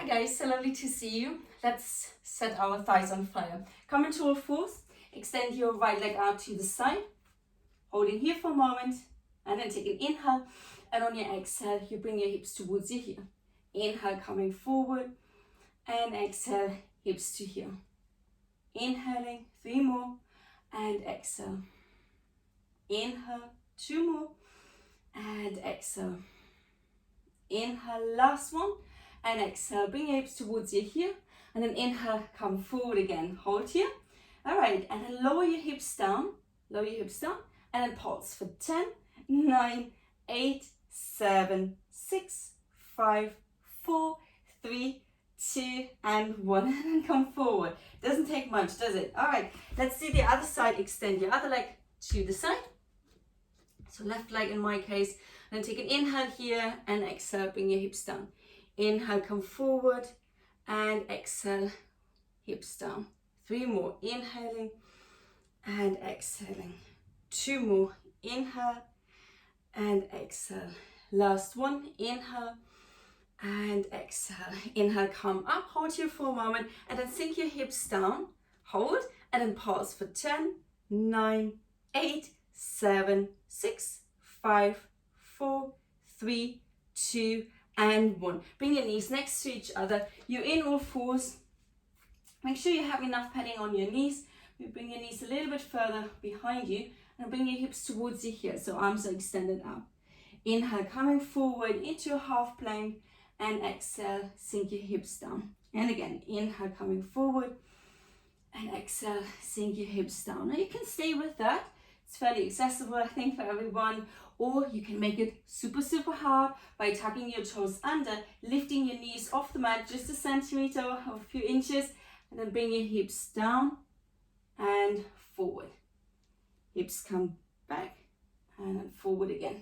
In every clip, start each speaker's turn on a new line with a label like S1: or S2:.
S1: Hi guys, so lovely to see you. Let's set our thighs on fire. Come into all fours, extend your right leg out to the side, holding here for a moment, and then take an inhale, and on your exhale, you bring your hips towards your heel. Inhale, coming forward, and exhale, hips to heel. Inhaling, 3 more, and exhale. Inhale, 2 more, and exhale. Inhale, last one, and exhale, bring your hips towards your heel, and then inhale, come forward again, hold here. All right, and then lower your hips down, and then pulse for 10, 9, 8, 7, 6, 5, 4, 3, 2, and 1, and then come forward. Doesn't take much, does it? All right, let's do the other side. Extend your other leg to the side. So left leg in my case, and then take an inhale here, and exhale, bring your hips down. Inhale, come forward, and exhale, hips down. 3 more, inhaling and exhaling. 2 more, inhale and exhale. Last one, inhale and exhale. Inhale, come up, hold here for a moment, and then sink your hips down, hold, and then pause for 10, 9, 8, 7, 6, 5, 4, 3, 2, and 1. Bring your knees next to each other. You're in all fours. Make sure you have enough padding on your knees. You bring your knees a little bit further behind you and bring your hips towards you here, so arms are extended out. Inhale, coming forward into a half plank, and exhale, sink your hips down. And again, inhale, coming forward, and exhale, sink your hips down. Now you can stay with that. It's fairly accessible, I think, for everyone. Or you can make it super, super hard by tucking your toes under, lifting your knees off the mat just a centimeter or a few inches, and then bring your hips down and forward. Hips come back and then forward again,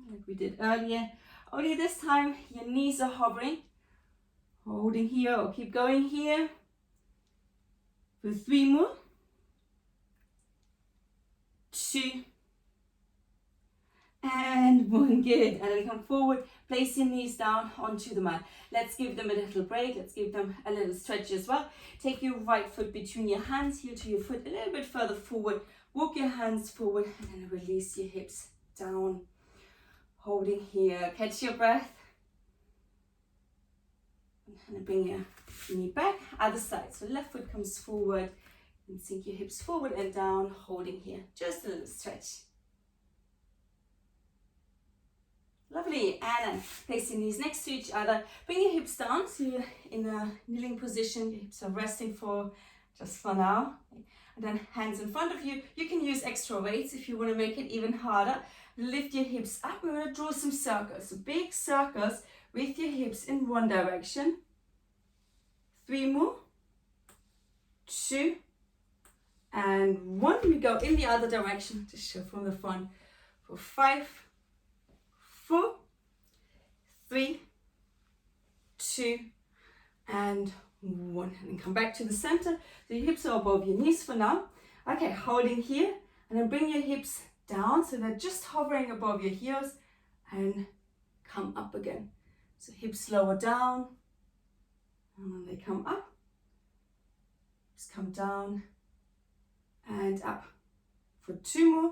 S1: like we did earlier. Only this time, your knees are hovering, holding here or keep going here for 3 more. 2, and 1, good. And then come forward, place your knees down onto the mat. Let's give them a little break. Let's give them a little stretch as well. Take your right foot between your hands, heel to your foot, a little bit further forward. Walk your hands forward and then release your hips down. Holding here, catch your breath. And then bring your knee back, other side. So left foot comes forward and sink your hips forward and down, holding here. Just a little stretch. Lovely, and then place your knees next to each other. Bring your hips down, so you're in a kneeling position. Your hips are resting for just for now. And then hands in front of you. You can use extra weights if you want to make it even harder. Lift your hips up. We're going to draw some circles. So big circles with your hips in one direction. 3 more. 2. And 1. We go in the other direction. Just show from the front. For 5, 4, 3, 2, and 1. And then come back to the center. So your hips are above your knees for now. Okay, holding here. And then bring your hips down so they're just hovering above your heels. And come up again. So hips lower down. And then they come up. Hips come down. And up. For 2 more.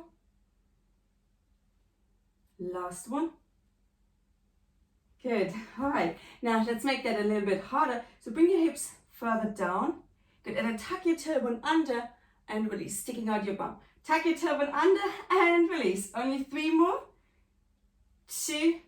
S1: Last one. Good. All right. Now let's make that a little bit harder. So bring your hips further down. Good. And then tuck your tailbone under and release, sticking out your bum. Tuck your tailbone under and release. Only 3 more. 2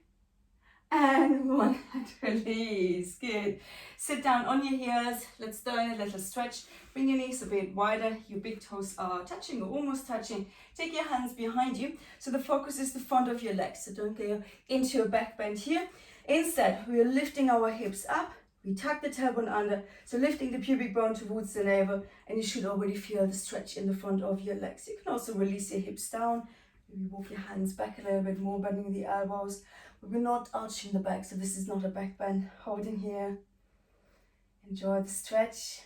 S1: and 1. And release. Good. Sit down on your heels. Let's do a little stretch. Bring your knees a bit wider. Your big toes are touching or almost touching. Take your hands behind you. So the focus is the front of your legs. So don't go into a back bend here. Instead, we are lifting our hips up. We tuck the tailbone under. So lifting the pubic bone towards the navel. And you should already feel the stretch in the front of your legs. You can also release your hips down. Maybe walk your hands back a little bit more, bending the elbows. But we're not arching the back, so this is not a back bend. Holding here. Enjoy the stretch.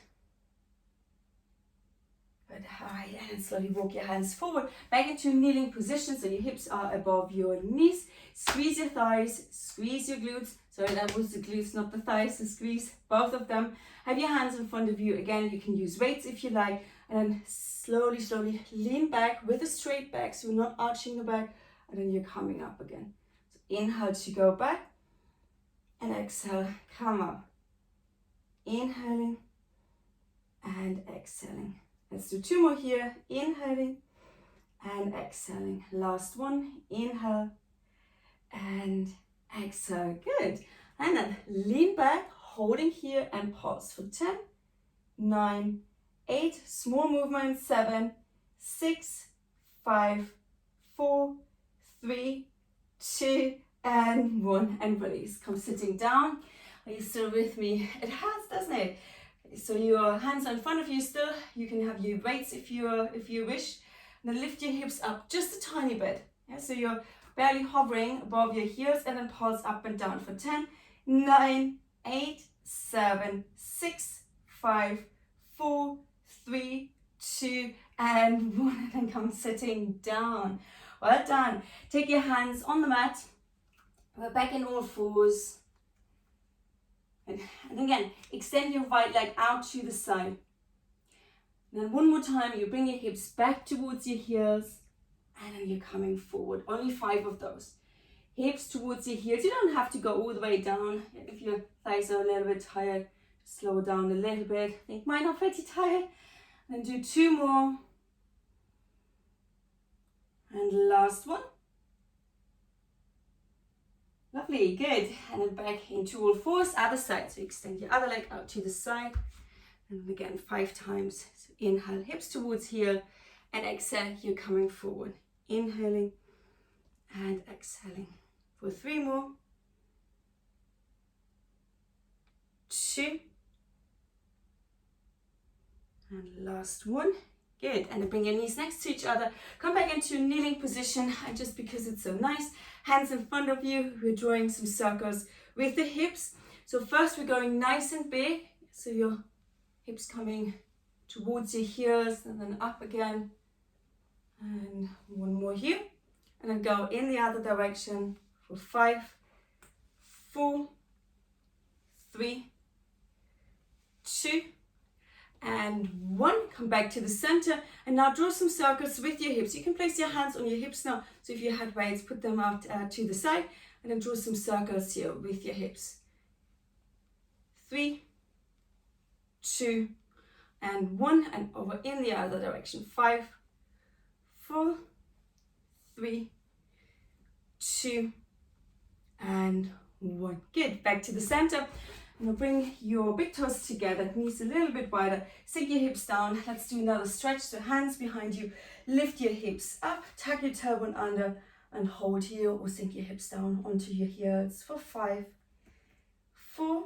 S1: Good. All right, and then slowly walk your hands forward, back into a kneeling position, so your hips are above your knees. Squeeze your thighs, squeeze your glutes. So Sorry, that was the glutes, not the thighs. So squeeze both of them. Have your hands in front of you. Again, you can use weights if you like. And then slowly, slowly lean back with a straight back. So you're not arching the back. And then you're coming up again. So inhale to go back. And exhale, come up. Inhaling and exhaling. Let's do 2 more here. Inhaling and exhaling. Last one. Inhale and exhale. Good. And then lean back, holding here and pause for 10, 9, 8. Small movement. 7, 6, 5, 4, 3, 2, and 1. And release. Come sitting down. Are you still with me? It has, doesn't it? So your hands are in front of you still. You can have your weights if you wish. And then lift your hips up just a tiny bit. Yeah, so you're barely hovering above your heels, and then pulse up and down for 10, 9, 8, 7, 6, 5, 4, 3, 2, and 1. And then come sitting down. Well done. Take your hands on the mat. We're back in all fours. And again, extend your right leg out to the side. And then one more time, you bring your hips back towards your heels, and then you're coming forward. Only 5 of those. Hips towards your heels. You don't have to go all the way down. If your thighs are a little bit tired, just slow down a little bit. I think mine are pretty tired. And do 2 more. And last one. Lovely, good. And then back into all fours, other side. So extend your other leg out to the side. And again, 5 times. So inhale, hips towards heel. And exhale, you're coming forward. Inhaling and exhaling. For 3 more. 2. And last one. Good. And then bring your knees next to each other. Come back into a kneeling position. And just because it's so nice, hands in front of you. We're drawing some circles with the hips. So first we're going nice and big. So your hips coming towards your heels and then up again. And 1 more here. And then go in the other direction for 5, 4, 3, 2, and 1. Come back to the center, and now draw some circles with your hips. You can place your hands on your hips now. So if you had weights, put them out to the side, and then draw some circles here with your hips. 3, 2, and 1, and over in the other direction. 5, 4, 3, 2, and 1. Good. Back to the center. Now bring your big toes together, knees a little bit wider, sink your hips down. Let's do another stretch. So hands behind you, lift your hips up, tuck your tailbone under, and hold here, or sink your hips down onto your heels for 5, 4,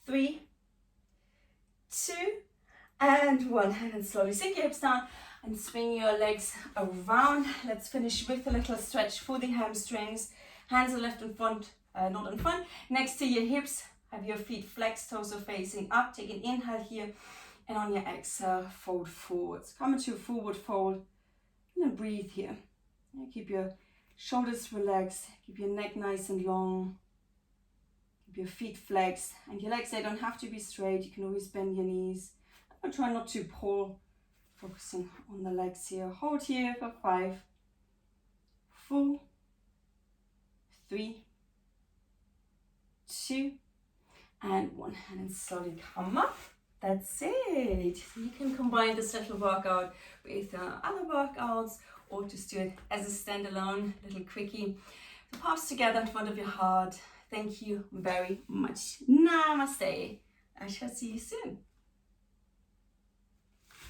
S1: 3, 2, and 1. And then slowly sink your hips down and swing your legs around. Let's finish with a little stretch for the hamstrings. Hands are left in front. Not in front, next to your hips. Have your feet flexed, toes are facing up. Take an inhale here, and on your exhale, fold forwards. Come into a forward fold, and then breathe here. Keep your shoulders relaxed, keep your neck nice and long. Keep your feet flexed, and your legs, they don't have to be straight. You can always bend your knees. But try not to pull. Focusing on the legs here. Hold here for 5, 4, 3, 2, and 1. And then slowly come up. That's it. You can combine this little workout with other workouts, or just do it as a standalone little quickie. So palms together in front of your heart. Thank you very much. Namaste. I shall see you soon.